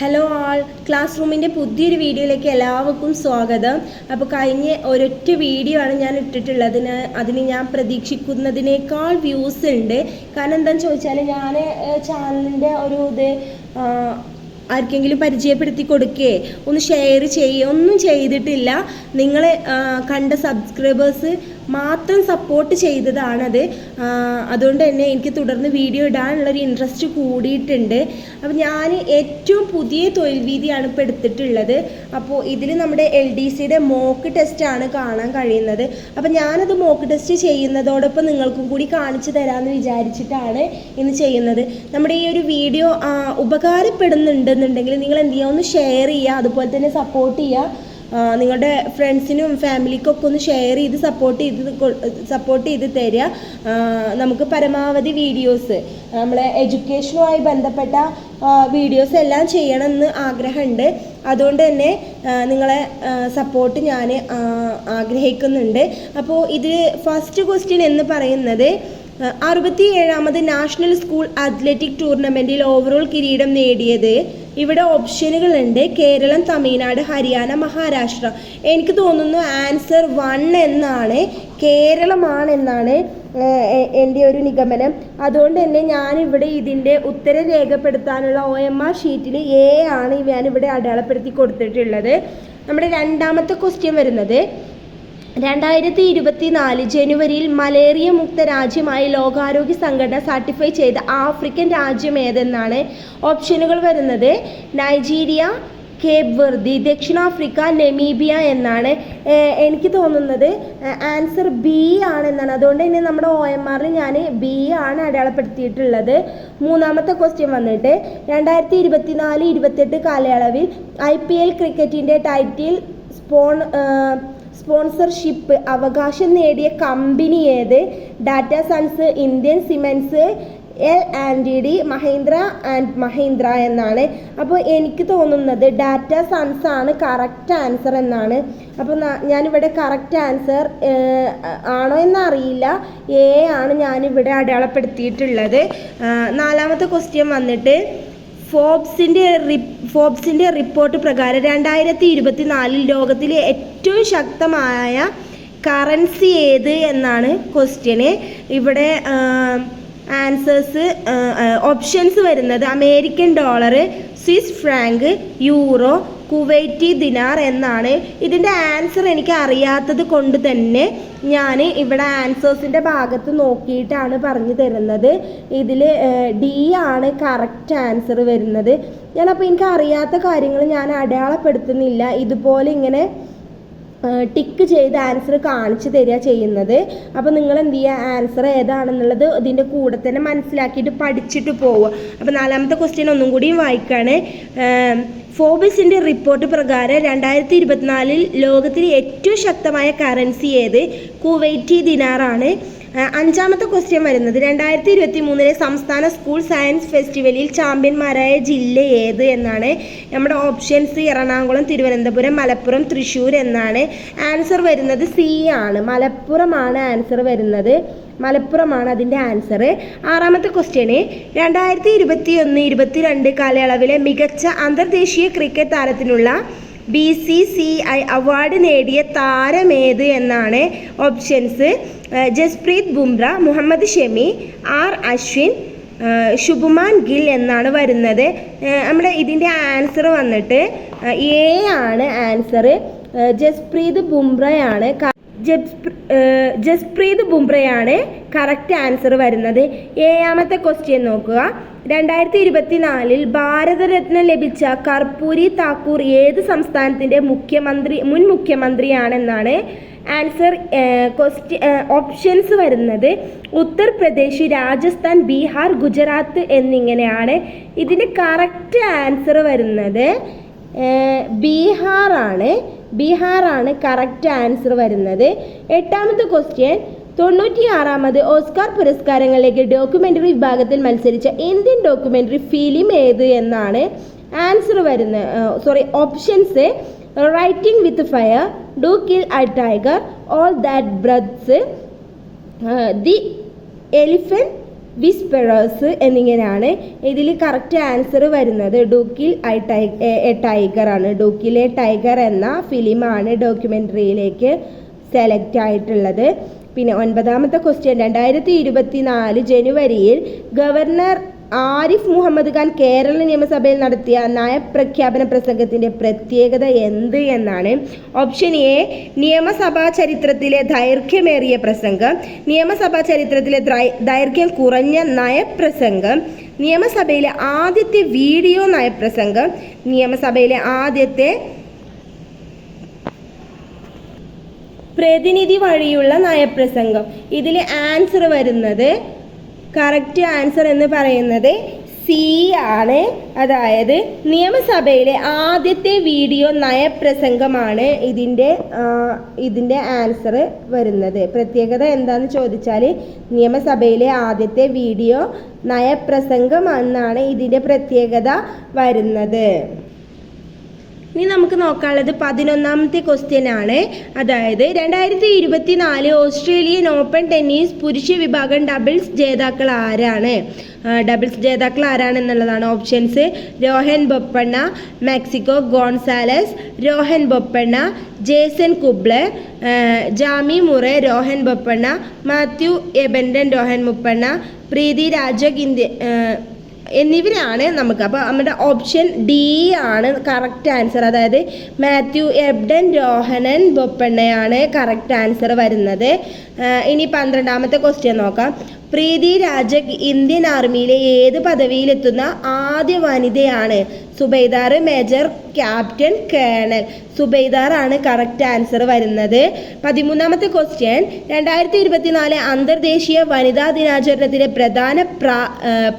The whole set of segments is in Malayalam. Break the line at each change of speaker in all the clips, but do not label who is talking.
ഹലോ ആൾ, ക്ലാസ് റൂമിൻ്റെ പുതിയൊരു വീഡിയോയിലേക്ക് എല്ലാവർക്കും സ്വാഗതം. അപ്പോൾ കഴിഞ്ഞ ഒരൊറ്റ വീഡിയോ ആണ് ഞാൻ ഇട്ടിട്ടുള്ളത്. അതിന് ഞാൻ പ്രതീക്ഷിക്കുന്നതിനേക്കാൾ വ്യൂസ് ഉണ്ട്. കാരണം എന്താണെന്ന് ചോദിച്ചാൽ ഞാൻ ചാനലിൻ്റെ ഒരു ആർക്കെങ്കിലും പരിചയപ്പെടുത്തി കൊടുക്കുകയെ ഒന്ന് ഷെയർ ചെയ്യുക ഒന്നും ചെയ്തിട്ടില്ല. നിങ്ങൾ കണ്ട സബ്സ്ക്രൈബേഴ്സ് മാത്രം സപ്പോർട്ട് ചെയ്തതാണത്. അതുകൊണ്ട് തന്നെ എനിക്ക് തുടർന്ന് വീഡിയോ ഇടാനുള്ളൊരു ഇൻട്രസ്റ്റ് കൂടിയിട്ടുണ്ട്. അപ്പോൾ ഞാൻ ഏറ്റവും പുതിയ തൊഴിൽ വീതിയാണ് ഇപ്പോൾ എടുത്തിട്ടുള്ളത്. അപ്പോൾ ഇതിൽ നമ്മുടെ LDCയുടെ മോക്ക് ടെസ്റ്റാണ് കാണാൻ കഴിയുന്നത്. അപ്പോൾ ഞാനത് മോക്ക് ടെസ്റ്റ് ചെയ്യുന്നതോടൊപ്പം നിങ്ങൾക്കും കൂടി കാണിച്ചു തരാമെന്ന് വിചാരിച്ചിട്ടാണ് ഇന്ന് ചെയ്യുന്നത്. നമ്മുടെ ഈ ഒരു വീഡിയോ ഉപകാരപ്പെടുന്നുണ്ടെന്നുണ്ടെങ്കിൽ നിങ്ങൾ എന്ത് ചെയ്യുക, ഒന്ന് ഷെയർ ചെയ്യുക, അതുപോലെ തന്നെ സപ്പോർട്ട് ചെയ്യുക. നിങ്ങളുടെ ഫ്രണ്ട്സിനും ഫാമിലിക്കൊക്കെ ഒന്ന് ഷെയർ ചെയ്ത് സപ്പോർട്ട് ചെയ്ത് തരിക. നമുക്ക് പരമാവധി വീഡിയോസ് നമ്മളെ എഡ്യൂക്കേഷനുമായി ബന്ധപ്പെട്ട വീഡിയോസ് എല്ലാം ചെയ്യണമെന്ന് ആഗ്രഹമുണ്ട്. അതുകൊണ്ട് തന്നെ നിങ്ങളെ സപ്പോർട്ട് ഞാൻ ആഗ്രഹിക്കുന്നുണ്ട്. അപ്പോൾ ഇത് ഫസ്റ്റ് ക്വസ്റ്റ്യൻ എന്ന് പറയുന്നത് 67ാമത് നാഷണൽ സ്കൂൾ അത്ലറ്റിക് ടൂർണമെൻറ്റിൽ ഓവറോൾ കിരീടം നേടിയത്. ഇവിടെ ഓപ്ഷനുകളുണ്ട്: കേരളം, തമിഴ്നാട്, ഹരിയാന, മഹാരാഷ്ട്ര. എനിക്ക് തോന്നുന്നു ആൻസർ 1 എന്നാണ്, കേരളമാണെന്നാണ് എൻ്റെ ഒരു നിഗമനം. അതുകൊണ്ട് തന്നെ ഞാനിവിടെ ഇതിൻ്റെ ഉത്തരം രേഖപ്പെടുത്താനുള്ള OMR ഷീറ്റിൽ A ആണ് ഞാനിവിടെ അടയാളപ്പെടുത്തി കൊടുത്തിട്ടുള്ളത്. നമ്മുടെ രണ്ടാമത്തെ ക്വസ്റ്റ്യൻ വരുന്നത് 2024 ജനുവരിയിൽ മലേറിയ മുക്ത രാജ്യമായി ലോകാരോഗ്യ സംഘടന സർട്ടിഫൈ ചെയ്ത ആഫ്രിക്കൻ രാജ്യം ഏതെന്നാണ്. ഓപ്ഷനുകൾ വരുന്നത് നൈജീരിയ, കേപ്പ് വെർദി, ദക്ഷിണാഫ്രിക്ക, നമീബിയ എന്നാണ്. എനിക്ക് തോന്നുന്നത് ആൻസർ B ആണെന്നാണ്. അതുകൊണ്ട് തന്നെ നമ്മുടെ OMRൽ ഞാൻ B ആണ് അടയാളപ്പെടുത്തിയിട്ടുള്ളത്. മൂന്നാമത്തെ ക്വസ്റ്റ്യൻ വന്നിട്ട് 2024-28 കാലയളവിൽ IPL ക്രിക്കറ്റിൻ്റെ ടൈറ്റിൽ സ്പോൺസർഷിപ്പ് അവകാശം നേടിയ കമ്പനി ഏത്? Tata sons, Indian cements, L&T, Mahindra and Mahindra എന്നാണ്. അപ്പോൾ എനിക്ക് തോന്നുന്നത് ടാറ്റ സൺസ് ആണ് കറക്റ്റ് ആൻസർ എന്നാണ്. അപ്പോൾ ഞാനിവിടെ കറക്റ്റ് ആൻസർ ആണോ എന്നറിയില്ല, A ആണ് ഞാനിവിടെ അടയാളപ്പെടുത്തിയിട്ടുള്ളത്. നാലാമത്തെ ക്വസ്റ്റ്യൻ വന്നിട്ട് ഫോബ്സിൻ്റെ റിപ്പോർട്ട് പ്രകാരം 2024 ലോകത്തിലെ ഏറ്റവും ശക്തമായ കറൻസി ഏത് എന്നാണ് ക്വസ്റ്റ്യന്. ഇവിടെ ഓപ്ഷൻസ് വരുന്നത് American dollar, Swiss franc, euro, Kuwaiti dinar എന്നാണ്. ഇതിൻ്റെ ആൻസർ എനിക്ക് അറിയാത്തത് കൊണ്ട് തന്നെ ഞാൻ ഇവിടെ ആൻസേഴ്സിൻ്റെ ഭാഗത്ത് നോക്കിയിട്ടാണ് പറഞ്ഞു തരുന്നത്. ഇതിൽ D ആണ് കറക്റ്റ് ആൻസർ വരുന്നത്. ഞാനപ്പോൾ എനിക്ക് അറിയാത്ത കാര്യങ്ങൾ ഞാൻ അടയാളപ്പെടുത്തുന്നില്ല, ഇതുപോലെ ഇങ്ങനെ ടിക്ക് ചെയ്ത് ആൻസർ കാണിച്ചു തരിക ചെയ്യുന്നത്. അപ്പോൾ നിങ്ങൾ എന്ത് ചെയ്യുക, ആൻസർ ഏതാണെന്നുള്ളത് ഇതിൻ്റെ കൂടെ തന്നെ മനസ്സിലാക്കിയിട്ട് പഠിച്ചിട്ട് പോവുക. അപ്പോൾ നാലാമത്തെ ക്വസ്റ്റ്യൻ ഒന്നും കൂടിയും വായിക്കുകയാണ്. ഫോബസിൻ്റെ റിപ്പോർട്ട് പ്രകാരം 2024 ലോകത്തിലെ ഏറ്റവും ശക്തമായ കറൻസി ഏത്? കുവൈറ്റി ദിനാറാണ്. അഞ്ചാമത്തെ ക്വസ്റ്റ്യൻ വരുന്നത് 2023 സംസ്ഥാന സ്കൂൾ സയൻസ് ഫെസ്റ്റിവലിൽ ചാമ്പ്യന്മാരായ ജില്ല ഏത് എന്നാണ്. നമ്മുടെ ഓപ്ഷൻസ് എറണാകുളം, തിരുവനന്തപുരം, മലപ്പുറം, തൃശ്ശൂർ എന്നാണ്. ആൻസർ വരുന്നത് C ആണ്, മലപ്പുറമാണ് ആൻസർ വരുന്നത്. മലപ്പുറമാണ് അതിൻ്റെ ആൻസർ. ആറാമത്തെ ക്വസ്റ്റ്യന് 2021-22 കാലയളവിലെ മികച്ച അന്തർദേശീയ ക്രിക്കറ്റ് താരത്തിനുള്ള BCCI അവാർഡ് നേടിയ താരമേത് എന്നാണ്. ഓപ്ഷൻസ് ജസ്പ്രീത് ബുംറ, മുഹമ്മദ് ഷമി, R അശ്വിൻ, ശുഭ്മാൻ ഗിൽ എന്നാണ് വരുന്നത്. നമ്മുടെ ഇതിൻ്റെ ആൻസർ വന്നിട്ട് A ആണ് ആൻസർ. ജസ്പ്രീത് ബുംറയാണ് കറക്റ്റ് ആൻസർ വരുന്നത്. ഏഴാമത്തെ ക്വസ്റ്റ്യൻ നോക്കുക. 2024 ഭാരതരത്ന ലഭിച്ച കർപ്പൂരി താക്കൂർ ഏത് സംസ്ഥാനത്തിൻ്റെ മുൻ മുഖ്യമന്ത്രിയാണെന്നാണ്. ആൻസർ ഓപ്ഷൻസ് വരുന്നത് ഉത്തർപ്രദേശ്, രാജസ്ഥാൻ, ബീഹാർ, ഗുജറാത്ത് എന്നിങ്ങനെയാണ്. ഇതിൻ്റെ കറക്റ്റ് ആൻസർ വരുന്നത് ബീഹാറാണ് കറക്റ്റ് ആൻസർ വരുന്നത്. എട്ടാമത്തെ ക്വസ്റ്റ്യൻ 96ാമത് ഓസ്കാർ പുരസ്കാരങ്ങളിലേക്ക് ഡോക്യുമെൻ്ററി വിഭാഗത്തിൽ മത്സരിച്ച ഇന്ത്യൻ ഡോക്യുമെൻ്ററി ഫിലിം ഏത് എന്നാണ്. Answer options writing with fire, to kill a tiger, all that breathes, the elephant whisperers എന്നിങ്ങനെയാണ്. ഇതിൽ കറക്റ്റ് ആൻസർ വരുന്നത് ഡൂക്കിൽ എ ടൈഗർ ആണ്. ഡൂക്കിലെ ടൈഗർ എന്ന ഫിലിമാണ് ഡോക്യുമെൻ്ററിയിലേക്ക് സെലക്ട് ആയിട്ടുള്ളത്. പിന്നെ 9ാമത്തെ ക്വസ്റ്റ്യൻ, 2024 ജനുവരിയിൽ ഗവർണർ ആരിഫ് മുഹമ്മദ് ഖാൻ കേരള നിയമസഭയിൽ നടത്തിയ നയപ്രഖ്യാപന പ്രസംഗത്തിൻ്റെ പ്രത്യേകത എന്ത് എന്നാണ്. ഓപ്ഷൻ എ നിയമസഭാ ചരിത്രത്തിലെ ദൈർഘ്യമേറിയ പ്രസംഗം, നിയമസഭാ ചരിത്രത്തിലെ ദൈർഘ്യം കുറഞ്ഞ നയപ്രസംഗം, നിയമസഭയിലെ ആദ്യത്തെ വീഡിയോ നയപ്രസംഗം, നിയമസഭയിലെ ആദ്യത്തെ പ്രതിനിധി വഴിയുള്ള നയപ്രസംഗം. ഇതിൽ ആൻസർ വരുന്നത്, കറക്റ്റ് ആൻസർ എന്ന് പറയുന്നത് സി ആണ്. അതായത് നിയമസഭയിലെ ആദ്യത്തെ വീഡിയോ നയപ്രസംഗമാണ് ഇതിൻ്റെ ആൻസർ വരുന്നത്. പ്രത്യേകത എന്താണെന്ന് ചോദിച്ചാൽ നിയമസഭയിലെ ആദ്യത്തെ വീഡിയോ നയപ്രസംഗം എന്നാണ് ഇതിൻ്റെ പ്രത്യേകത വരുന്നത്. ഇനി നമുക്ക് നോക്കാനുള്ളത് 11ാമത്തെ ക്വസ്റ്റ്യൻ ആണ്. അതായത് 2024 ഓസ്ട്രേലിയൻ ഓപ്പൺ ടെന്നീസ് പുരുഷ വിഭാഗം ഡബിൾസ് ജേതാക്കൾ ആരാണെന്നുള്ളതാണ് options. Rohan Bopanna, Mexico Gonzalez, Rohan Bopanna, Jason Kubler, Jamie Murray, Rohan Bopanna, Matthew Ebden, Rohan Bopanna, Preethi Rajak, എന്നിവരാണ് നമുക്ക്. അപ്പോൾ നമ്മുടെ ഓപ്ഷൻ ഡി ആണ് കറക്റ്റ് ആൻസർ. അതായത് മാത്യു എബ്ഡൻ, രോഹനൻ ബൊപ്പണ്ണയാണ് കറക്റ്റ് ആൻസർ വരുന്നത്. ഇനി 12ാമത്തെ ക്വസ്റ്റ്യൻ നോക്കാം. പ്രീതി രാജക് ഇന്ത്യൻ ആർമിയിലെ ഏത് പദവിയിലെത്തുന്ന ആദ്യ വനിതയാണ്? Subedar, major, captain, colonel. Subedar ആണ് കറക്റ്റ് ആൻസർ വരുന്നത്. 13ാമത്തെ ക്വസ്റ്റ്യൻ, 2024 അന്തർദേശീയ വനിതാ ദിനാചരണത്തിലെ പ്രധാന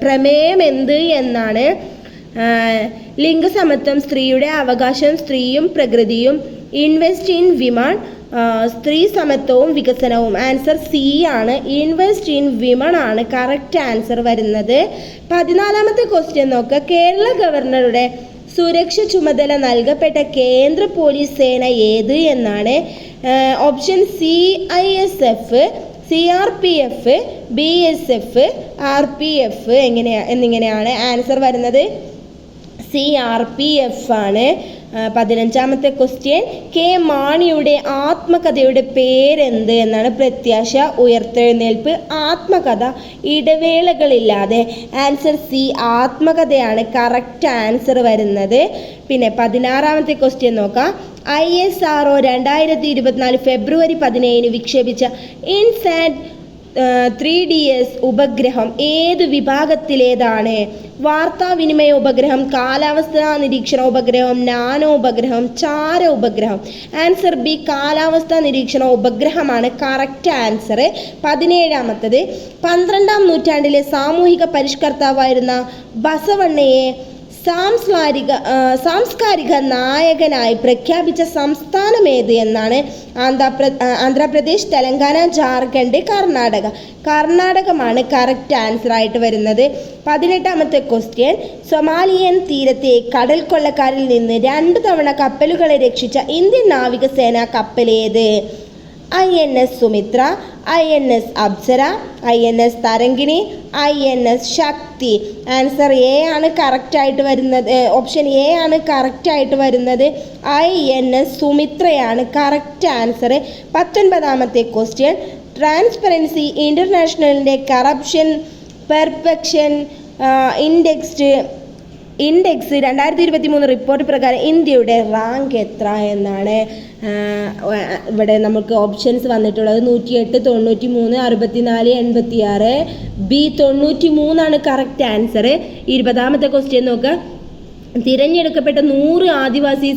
പ്രമേയം എന്ത് എന്നാണ്. ലിംഗസമത്വം, സ്ത്രീയുടെ അവകാശം, സ്ത്രീയും പ്രകൃതിയും, ഇൻവെസ്റ്റ് ഇൻ വിമൺ, സ്ത്രീ സമത്വവും വികസനവും. ആൻസർ സി ആണ്, ഇൻവെസ്റ്റ് ഇൻ വിമൺ ആണ് കറക്റ്റ് ആൻസർ വരുന്നത്. 14ാമത്തെ ക്വസ്റ്റ്യൻ നോക്കുക. കേരള ഗവർണറുടെ സുരക്ഷ ചുമതല നൽകപ്പെട്ട കേന്ദ്ര പോലീസ് സേന ഏത് എന്നാണ്. Option CISF, CRPF, BSF, RPF എന്നിങ്ങനെയാണ് ആൻസർ വരുന്നത്. CRPF ആണ്. 15ാമത്തെ ക്വസ്റ്റ്യൻ, കെ മാണിയുടെ ആത്മകഥയുടെ പേരെന്ത് എന്നാണ്. പ്രത്യാശ, ഉയർത്തെഴുന്നേൽപ്പ്, ആത്മകഥ, ഇടവേളകളില്ലാതെ. ആൻസർ സി, ആത്മകഥയാണ് കറക്റ്റ് ആൻസർ വരുന്നത്. പിന്നെ 16ാമത്തെ ക്വസ്റ്റ്യൻ നോക്കാം. ISRO 2024 ഫെബ്രുവരി 17 വിക്ഷേപിച്ച ഇൻസാറ്റ് 3DS ഉപഗ്രഹം ഏത് വിഭാഗത്തിലേതാണ്? വാർത്താവിനിമയ ഉപഗ്രഹം, കാലാവസ്ഥാ നിരീക്ഷണ ഉപഗ്രഹം, നാനോ ഉപഗ്രഹം, ചാര ഉപഗ്രഹം. ആൻസർ ബി, കാലാവസ്ഥാ നിരീക്ഷണ ഉപഗ്രഹമാണ് കറക്റ്റ് ആൻസർ. 17ാമത്തത്, 12ാം നൂറ്റാണ്ടിലെ സാമൂഹിക പരിഷ്കർത്താവായിരുന്ന ബസവണ്ണയെ സാംസ്കാരിക നായകനായി പ്രഖ്യാപിച്ച സംസ്ഥാനം ഏത് എന്നാണ്. ആന്ധ്രാപ്രദേശ്, തെലങ്കാന, ജാർഖണ്ഡ്, കർണാടകമാണ് കറക്റ്റ് ആൻസർ ആയിട്ട് വരുന്നത്. 18ാമത്തെ ക്വസ്റ്റ്യൻ, സൊമാലിയൻ തീരത്തെ കടൽ കൊള്ളക്കാരിൽ നിന്ന് 2 തവണ കപ്പലുകളെ രക്ഷിച്ച ഇന്ത്യൻ നാവികസേന കപ്പലേത്? INS Sumitra, INS Apsara, INS Tarangini, INS Shakti. Answer A ആണ് കറക്റ്റ് ആയിട്ട് വരുന്നത്. ഓപ്ഷൻ എ ആണ് കറക്റ്റ് ആയിട്ട് വരുന്നത്. INS സുമിത്രയാണ് കറക്റ്റ് ആൻസർ. 19ാമത്തെ ക്വസ്റ്റ്യൻ, ട്രാൻസ്പെറൻസി ഇൻ്റർനാഷണലിൻ്റെ കറപ്ഷൻ പെർഫെക്ഷൻ ഇൻഡെക്സ് 2023 റിപ്പോർട്ട് പ്രകാരം ഇന്ത്യയുടെ റാങ്ക് എത്ര എന്നാണ്. ഇവിടെ നമുക്ക് ഓപ്ഷൻസ് വന്നിട്ടുള്ളത് 108, 93, 64, 86. ബി 93 ആണ് കറക്റ്റ് ആൻസർ. 20ാമത്തെ ക്വസ്റ്റ്യൻ നോക്കുക. തിരഞ്ഞെടുക്കപ്പെട്ട 100 ആദിവാസി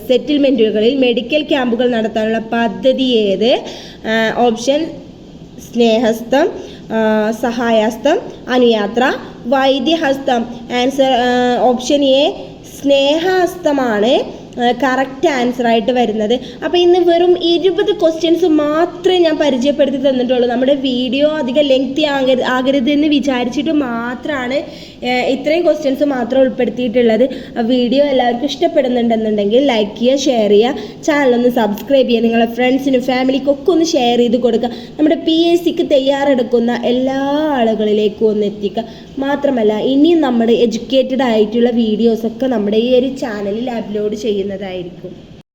സെറ്റിൽമെൻറ്റുകളിൽ മെഡിക്കൽ ക്യാമ്പുകൾ നടത്താനുള്ള പദ്ധതി ഏത്? Option Snehastham, Sahayahastham, Anuyathra, Vaidyahastham. Answer option A സ്നേഹഹസ്തമാണ്. കറക്റ്റ് ആൻസറായിട്ട് വരുന്നത്. അപ്പോൾ ഇന്ന് വെറും 20 ക്വസ്റ്റ്യൻസ് മാത്രമേ ഞാൻ പരിചയപ്പെടുത്തി തന്നിട്ടുള്ളൂ. നമ്മുടെ വീഡിയോ അധികം ലെങ്തി ആകരുതെന്ന് വിചാരിച്ചിട്ട് മാത്രമാണ് ഇത്രയും ക്വസ്റ്റ്യൻസ് മാത്രം ഉൾപ്പെടുത്തിയിട്ടുള്ളത്. വീഡിയോ എല്ലാവർക്കും ഇഷ്ടപ്പെടുന്നുണ്ടെന്നുണ്ടെങ്കിൽ ലൈക്ക് ചെയ്യുക, ഷെയർ ചെയ്യുക, ചാനലൊന്ന് സബ്സ്ക്രൈബ് ചെയ്യുക, നിങ്ങളുടെ ഫ്രണ്ട്സിനും ഫാമിലിക്കൊക്കെ ഒന്ന് ഷെയർ ചെയ്ത് കൊടുക്കുക. നമ്മുടെ PSCക്ക് തയ്യാറെടുക്കുന്ന എല്ലാ ആളുകളിലേക്കും ഒന്ന് എത്തിക്കുക. മാത്രമല്ല ഇനിയും നമ്മുടെ എഡ്യൂക്കേറ്റഡ് ആയിട്ടുള്ള വീഡിയോസൊക്കെ നമ്മുടെ ഈ ഒരു ചാനലിൽ അപ്ലോഡ് ചെയ്യുന്നതായിരിക്കും.